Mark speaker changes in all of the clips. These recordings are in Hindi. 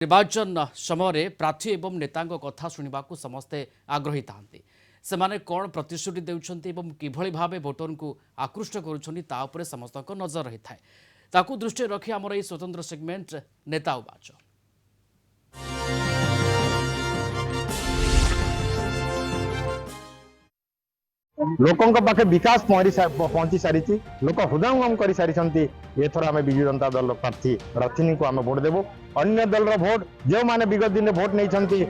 Speaker 1: निर्वाचन समय प्रार्थी एवं नेता कथा शुणा समस्ते आग्रही था से कौन प्रतिश्रुति देउछन्ति एवं किभଳି भावे भोटर को आकृष्ट करुँच समस्त नजर रही था दृष्टि रखी आमर यह स्वतंत्र सेगमेंट नेता उवाच।
Speaker 2: लोकों पाखे विकास पहुंची सारी लोक हृदयंगम कर सारी एथर आम विजु जनता दल प्रार्थी रथिनी को आम भोट देवु। अन्य दल भोट जो मैंने विगत दिन भोट नहीं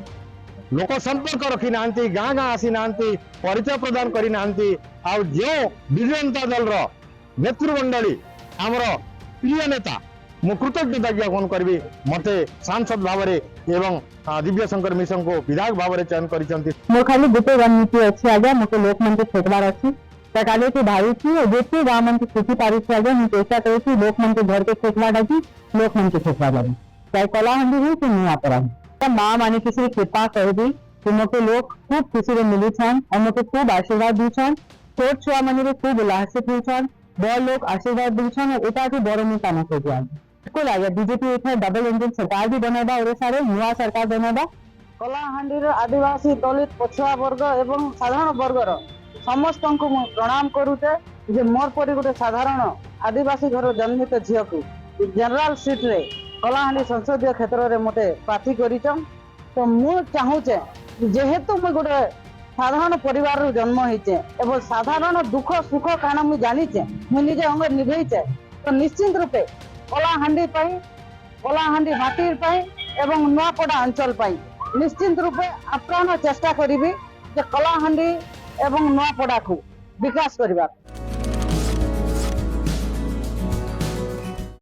Speaker 2: लोक संपर्क रखी ना गाँ गाँ आसी ना परिचय प्रदान करना जो विजु जनता दल नेतृमंडली आमर प्रिय नेता मु कृतज्ञता ज्ञापन करी मते सांसद भाव एवं दिव्य शंकर मिशन को विधायक भाव चयन कर
Speaker 3: मोर खाली गोटे रणनीति अच्छी आज्ञा मत लोक मन फेंकबार अच्छी काले के भाई गोटे गाँव मन छुटी पारी आज्ञा मुझे चेष्टा करी लोक मन घर के फेंकवा लगी लोक मन फेंकवा लगी चाहे कलाहांडी हो कि नुआपड़ा माँ माने किसी कृपा कर दी कि मते लोग खूब खुशी मिली छन और मते खूब आशीर्वाद दूछन छोट छुआ मन खूब उल्लासित होछन बड़ लोग आशीर्वाद दूछन और एटा बड़ नेता न खोज बिल्कुल आगे बीजेपी डबल इंजन सरकार भी बनवा ओडिशा रे नुआ सरकार बनवा
Speaker 4: कलाहांडी आदिवासी दलित पछुआ वर्ग एवं साधारण वर्गर समस्त को प्रणाम करुचे जे मोर परी गोटे साधारण आदिवासी घर जन्मित झील को जनरल सीट रे कलाहांडी संसदीय क्षेत्र में मते प्रार्थी करिचम। तो मु चाहूचे जेहेतु मुझे गोटे साधारण परिवार जन्म होइचे एवं साधारण दुख सुख काना मुझे जानीचे मुझे निजे अंग निभेचे तो निश्चिंत रूपे कलाहांडी कलाहांडी माटी एवं नुआपड़ा अंचल निश्चिंत रूपे आप्राण चेष्टा करी कलाहांडी एवं नुआपड़ा को विकास करबा।